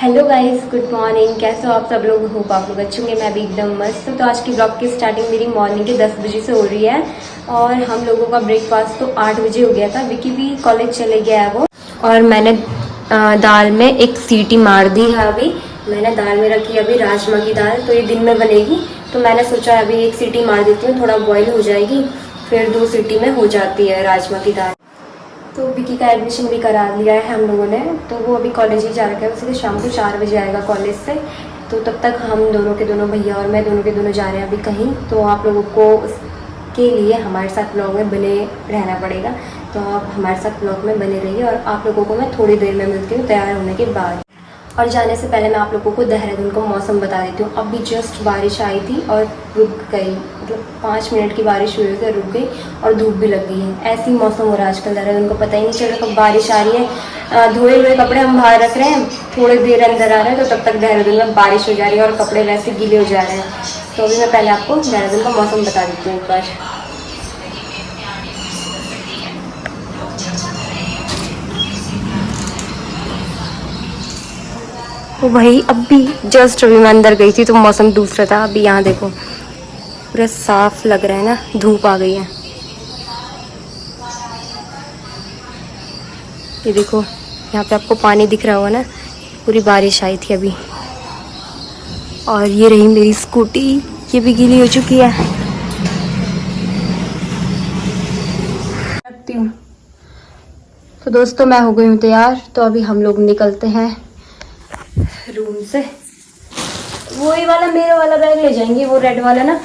Hello guys, good morning. कैसे हो आप सब लोग? होप आप लोग अच्छे होंगे। मैं भी एकदम मस्त हूँ। तो आज की ब्लॉग की स्टार्टिंग मेरी मॉर्निंग के 10 बजे से हो रही है और हम लोगों का ब्रेकफास्ट तो 8 बजे हो गया था। विकी भी कॉलेज चले गया है वो। और मैंने दाल में एक सीटी मार दी है। अभी मैंने दाल में रखी है अभी राजमा की दाल, तो ये दिन में बनेगी। तो मैंने सोचा अभी एक सीटी मार देती हूँ, थोड़ा बॉयल हो जाएगी, फिर 2 सीटी में हो जाती है राजमा की दाल। तो विकी का एडमिशन भी करा लिया है हम लोगों ने, तो वो अभी कॉलेज ही जा रखा है। वैसे शाम को 4 बजे आएगा कॉलेज से। तो तब तक हम दोनों के दोनों भैया और मैं दोनों के दोनों जा रहे हैं अभी कहीं। तो आप लोगों को उसके लिए हमारे साथ ब्लॉग में बने रहना पड़ेगा। तो आप हमारे साथ ब्लॉग में बने रहिए और आप लोगों को मैं थोड़ी देर में मिलती हूँ तैयार होने के बाद। और जाने से पहले मैं आप लोगों को देहरादून का मौसम बता देती हूँ। अभी जस्ट बारिश आई थी और रुक गई, मतलब 5 मिनट की बारिश हुई थी, रुक गई और धूप भी लग गई है। ऐसी मौसम हो रहा है आजकल देहरादून को, पता ही नहीं चल रहा कब बारिश आ रही है। धोए हुए कपड़े हम बाहर रख रहे हैं, थोड़ी देर अंदर आ रहे हैं तो तब तक देहरादून में बारिश हो जा रही है और कपड़े वैसे गीले हो जा रहे हैं। तो अभी मैं पहले आपको देहरादून का मौसम बता देती हूँ एक बार। तो भाई अभी जस्ट अभी मैं अंदर गई थी तो मौसम दूसरा था। अभी यहाँ देखो पूरा साफ लग रहा है ना, धूप आ गई है। ये देखो यहाँ पे आपको पानी दिख रहा होगा ना, पूरी बारिश आई थी अभी। और ये रही मेरी स्कूटी, ये भी गीली हो चुकी है। तो दोस्तों मैं हो गई हूँ तैयार, तो अभी हम लोग निकलते हैं रूम से। वही वाला मेरा वाला बैग ले जाएंगे, वो रेड वाला ना।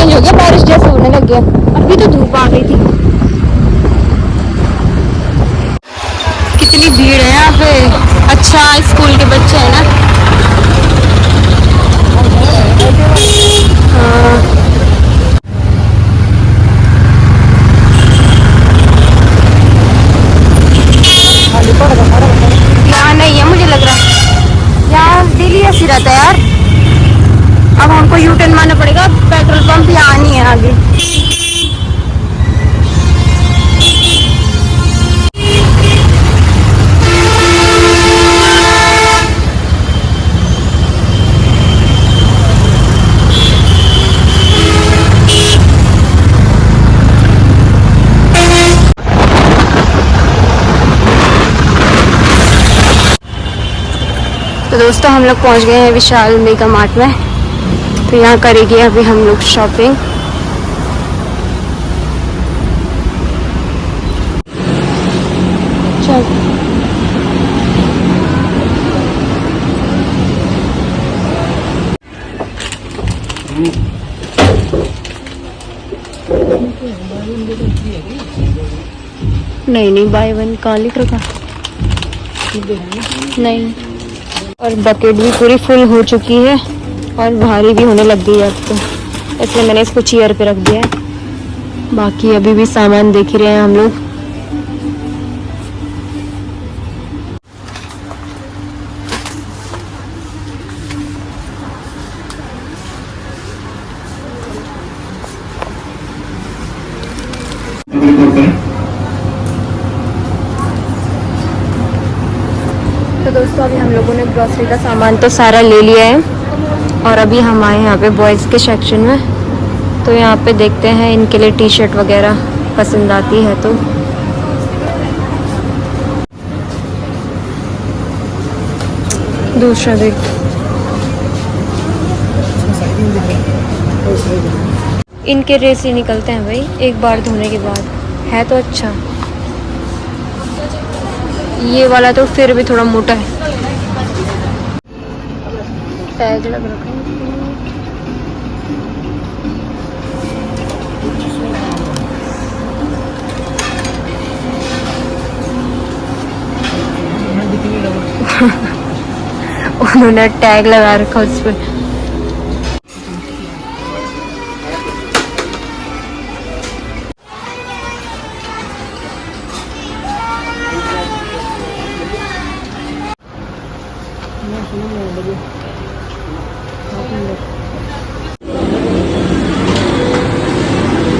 हो गया, बारिश जैसे होने लग गया। अभी तो धूप आ गई थी। कितनी भीड़ है यहाँ पे। अच्छा स्कूल के बच्चे हैं ना। हाँ। यहाँ नहीं है मुझे लग रहा है, यहाँ डेली ऐसी रहता है यार। अब हमको यू टर्न मारना पड़ेगा, पेट्रोल पंप यहाँ नहीं है आगे। तो दोस्तों हम लोग पहुँच गए हैं विशाल मेगा मार्ट में। तो यहाँ करेंगे अभी हम लोग शॉपिंग। चल नहीं बाय वन कहाँ लिख रखा नहीं। और बकेट भी पूरी फुल हो चुकी है और भारी भी होने लग गई है अब तो, इसलिए मैंने इसको चेयर पे रख दिया है। बाकी अभी भी सामान देख ही रहे हैं हम लोग। तो दोस्तों अभी हम लोगों ने ग्रोसरी का सामान तो सारा ले लिया है और अभी हम आए हैं यहाँ पे बॉयज़ के सेक्शन में। तो यहाँ पे देखते हैं इनके लिए टी शर्ट वगैरह पसंद आती है तो। दूसरा देख, इनके रेस ही निकलते हैं भाई एक बार धोने के बाद। है तो अच्छा, ये वाला तो फिर भी थोड़ा मोटा है। टैग लग रखा है। उन्होंने टैग लगा रखा उस पर।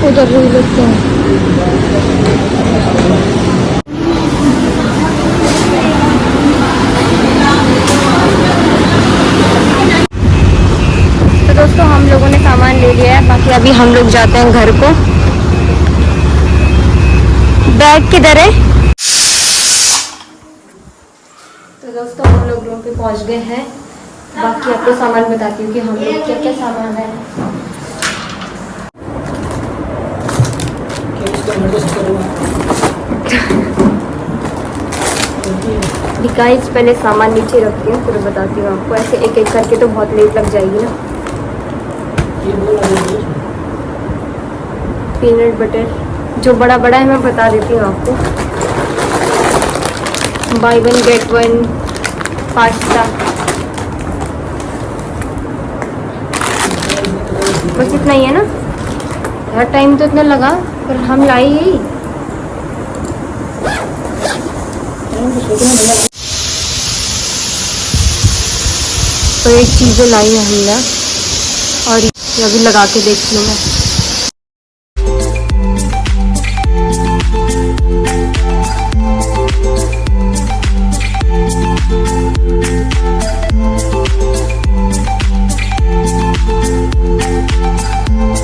उधर भी देखते हैं। तो दोस्तों हम लोगों ने सामान ले लिया है, बाकी अभी हम लोग जाते हैं घर को। बैग किधर है? तो दोस्तों हम लोग रूम पे पहुंच गए हैं। बाकी आपको सामान बताती हूँ कि हम लोग क्या क्या सामान है। गाइस पहले सामान नीचे रखती हूँ फिर बताती हूँ आपको। ऐसे एक एक करके तो बहुत लेट लग जाएगी ना। पीनट बटर जो बड़ा बड़ा है मैं बता देती हूँ आपको। By one get one pasta, बस इतना ही है ना। हर टाइम तो इतना लगा पर हम लाई ही। तो एक चीज़ें लाई है हमने और ये अभी लगा के देखती हूँ मैं।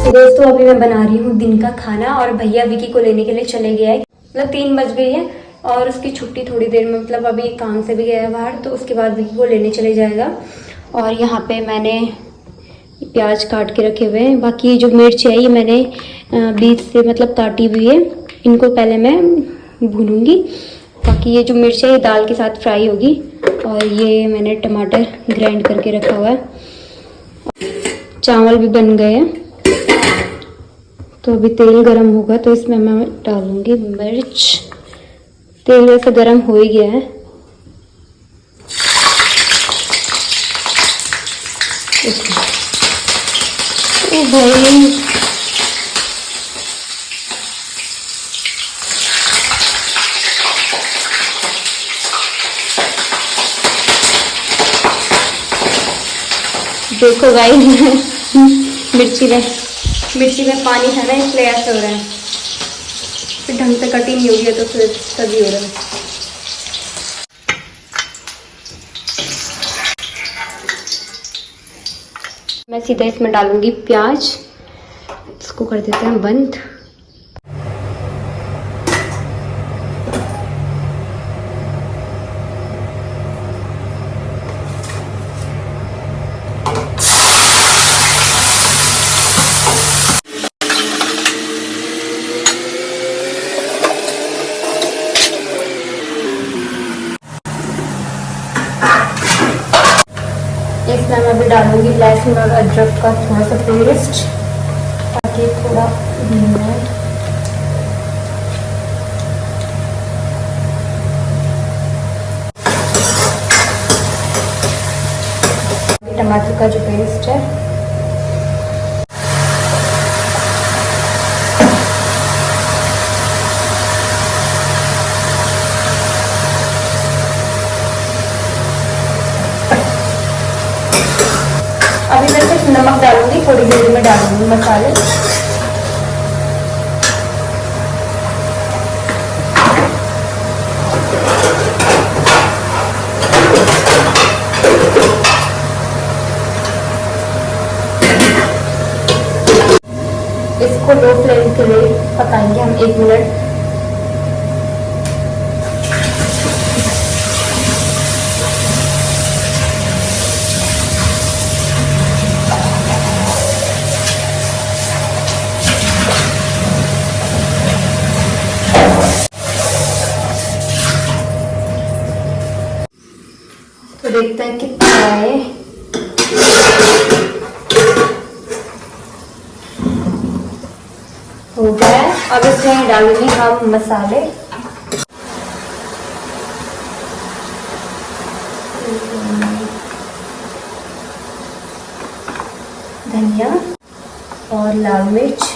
तो दोस्तों अभी मैं बना रही हूँ दिन का खाना और भैया विकी को लेने के लिए चले गया है। मतलब 3 बज गई है और उसकी छुट्टी थोड़ी देर में, मतलब अभी काम से भी गया है बाहर, तो उसके बाद विकी को लेने चले जाएगा। और यहाँ पे मैंने प्याज काट के रखे हुए हैं। बाकी जो मिर्च है ये मैंने बीच से मतलब काटी हुई है, इनको पहले मैं भूनूंगी। बाकी ये जो मिर्च है ये दाल के साथ फ्राई होगी। और ये मैंने टमाटर ग्राइंड करके रखा हुआ है। चावल भी बन गए हैं। तो अभी तेल गरम होगा तो इसमें मैं डालूंगी मिर्च। तेल वैसे गरम हो ही गया है। ओ भाई देखो गाइस मिर्ची में पानी है ना इसलिए ऐसा हो रहा है। फिर ढंग से कटिंग नहीं होगी तो फिर तभी हो रहा है। मैं सीधा इसमें डालूंगी प्याज। इसको कर देते हैं बंद। इसमें मैं अभी डालूंगी लहसुन और अदरक का थोड़ा सा पेस्ट ताकि थोड़ा भूनना। टमाटर का जो पेस्ट है अभी मैं सिर्फ नमक डालूंगी, थोड़ी देर में डालूंगी मसाले। इसको लो फ्लेम के लिए पकाएंगे हम 1 मिनट। तो देखते हैं कितना है। हो गया है। अब इसमें डालेंगे हम मसाले। धनिया और लाल मिर्च।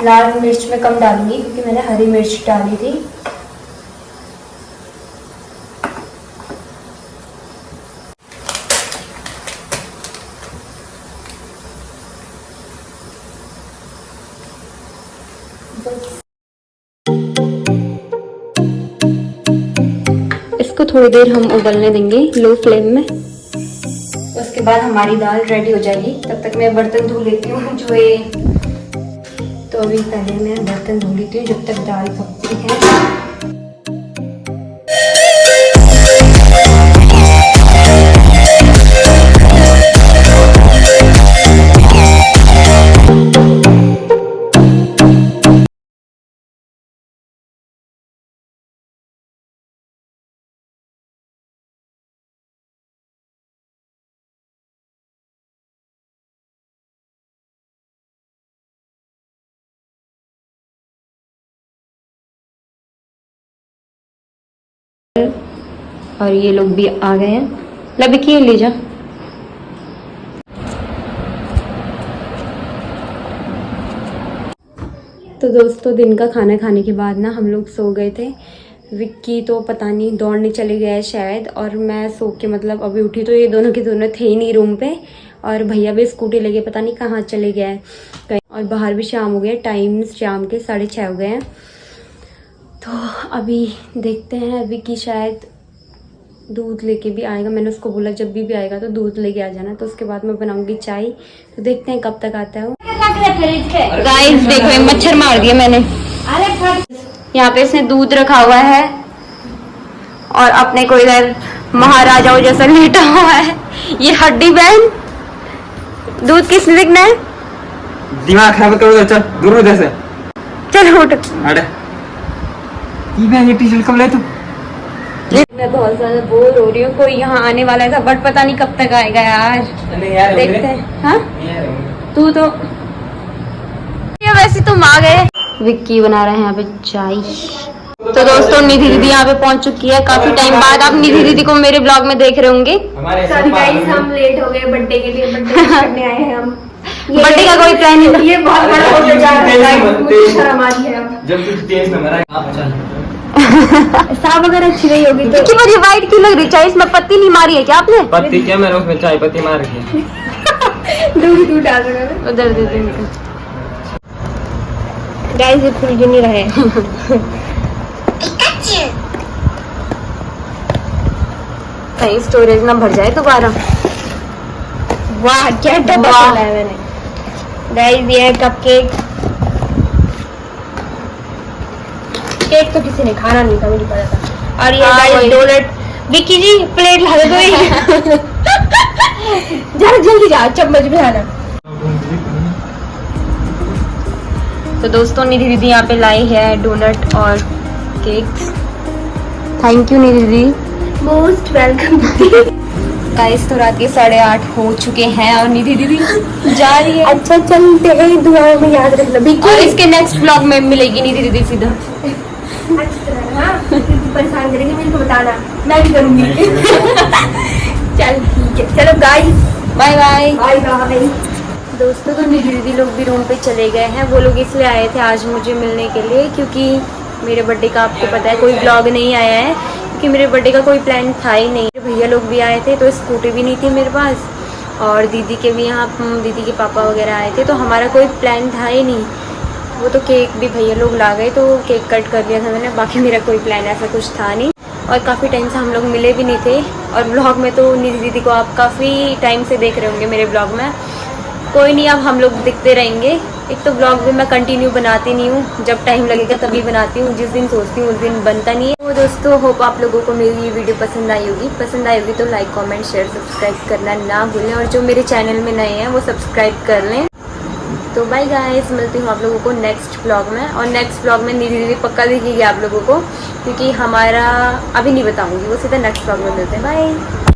लाल मिर्च मैं कम डालूंगी क्योंकि मैंने हरी मिर्च डाली थी। इसको थोड़ी देर हम उबलने देंगे लो फ्लेम में। उसके बाद हमारी दाल रेडी हो जाएगी। तब तक मैं बर्तन धो लेती हूँ जो ये। तो अभी पहले मैं बर्तन धो लेती हूँ जब तक दाल पकती है। और ये लोग भी आ गए हैं। लबकी ले जा। तो दोस्तों दिन का खाना खाने के बाद ना हम लोग सो गए थे। विक्की तो पता नहीं दौड़ने चले गया है शायद, और मैं सो के मतलब अभी उठी तो ये दोनों के दोनों थे ही नहीं रूम पे। और भैया भी स्कूटी लेके पता नहीं कहाँ चले गए हैं। और बाहर भी शाम हो गया, टाइम शाम के 6:30 हो गए हैं। तो अभी देखते हैं, विक्की शायद दूध लेके भी आएगा। मैंने उसको बोला जब भी आएगा तो दूध लेके आ जाना। तो उसके बाद मैं बनाऊंगी चाय। तो देखते हैं कब तक आता है वो। गाइस देखो मच्छर मार दिया मैंने। यहाँ पे इसने दूध रखा हुआ है और अपने को इधर महाराजाओं जैसा लेटा हुआ है। ये हड्डी बहन दूध किसने देखना है? दिमाग खराब करो। चल दूर हो जैसे। चल उठ। अरे ये टी शर्ट कब ले तू? मैं बहुत ज्यादा बोर हो रही हूँ। कोई यहाँ आने वाला था बट पता नहीं कब तक आएगा यार। देखते हैं। हाँ तू तो वैसे तुम आ गए। विक्की बना रहे हैं यहाँ पे चाय। तो दोस्तों निधि दीदी यहाँ पे पहुँच चुकी है काफी टाइम बाद। आप निधि दीदी को मेरे ब्लॉग में देख रहे होंगे। सॉरी गाइस हम लेट हो गए बर्थडे के लिए। बर्थडे करने आए हैं हम। बर्थडे का कोई प्लान नहीं। ये बहुत बड़ा हो जा रहा है। मुझे शर्म आ रही है अब। जब कुछ तेज में मरा आप चल। साफ अगर अच्छी नहीं होगी तो कि मुझे वाइट क्यों लग रही? चाय इसमें पत्ती नहीं मारी है क्या आपने? पत्ती क्या मैंने उसमें चाय पत्ती मार रखी दूध दूध डाल रहा उधर दे दे। गाइस ये फूल नहीं रहे। कहीं स्टोरेज ना भर जाए दोबारा। वाह क्या डब्बा खोला है मैंने। गाइस ये कपकेक। केक तो किसी ने खाना नहीं था, मुझे पता था। और ये गाइस डोनट। विक्की जी प्लेट ला दो। जरा जल्दी जा, चम्मच भी आना। तो दोस्तों निधि दीदी यहाँ पे लाई है डोनट और केक्स। थैंक यू निधि दीदी। Most welcome. गाइस तो रात के 8:30 हो चुके हैं और निधि दीदी जा रही है। अच्छा चलते हैं, दुआ में याद रखना। और इसके नेक्स्ट ब्लॉग में मिलेगी निधि दीदी सीधा। परेशान करेंगे मेरे को बताना, मैं भी करूंगी। चल ठीक है, चलो guys bye bye. Bye bye. दोस्तों तो निधि दीदी लोग भी रूम पे चले गए हैं। वो लोग इसलिए आए थे आज मुझे मिलने के लिए क्योंकि मेरे बर्थडे का आपको पता है कोई ब्लॉग नहीं आया है क्योंकि मेरे बर्थडे का कोई प्लान था ही नहीं। भैया लोग भी आए थे तो स्कूटी भी नहीं थी मेरे पास, और दीदी के भी यहाँ दीदी के पापा वगैरह आए थे तो हमारा कोई प्लान था ही नहीं। वो तो केक भी भैया लोग ला गए तो केक कट कर लिया था मैंने। बाकी मेरा कोई प्लान ऐसा कुछ था नहीं और काफ़ी टाइम से हम लोग मिले भी नहीं थे। और ब्लॉग में तो निधि दीदी को आप काफ़ी टाइम से देख रहे होंगे मेरे ब्लॉग में। कोई नहीं, अब हम लोग दिखते रहेंगे। एक तो ब्लॉग भी मैं कंटिन्यू बनाती नहीं हूँ, जब टाइम लगेगा तभी बनाती हूँ। जिस दिन सोचती हूँ उस दिन बनता नहीं है। तो दोस्तों होप आप लोगों को मेरी ये वीडियो पसंद आई होगी तो लाइक कमेंट शेयर सब्सक्राइब करना ना भूलें। और जो मेरे चैनल में नए हैं वो सब्सक्राइब कर लें। तो बाय गाइस, मिलती हूँ आप लोगों को नेक्स्ट ब्लॉग में। और नेक्स्ट ब्लॉग में निधि दीदी पक्का दिखेगी आप लोगों को क्योंकि हमारा अभी नहीं बताऊँगी, वो सीधा नेक्स्ट ब्लॉग में मिलते हैं। बाय।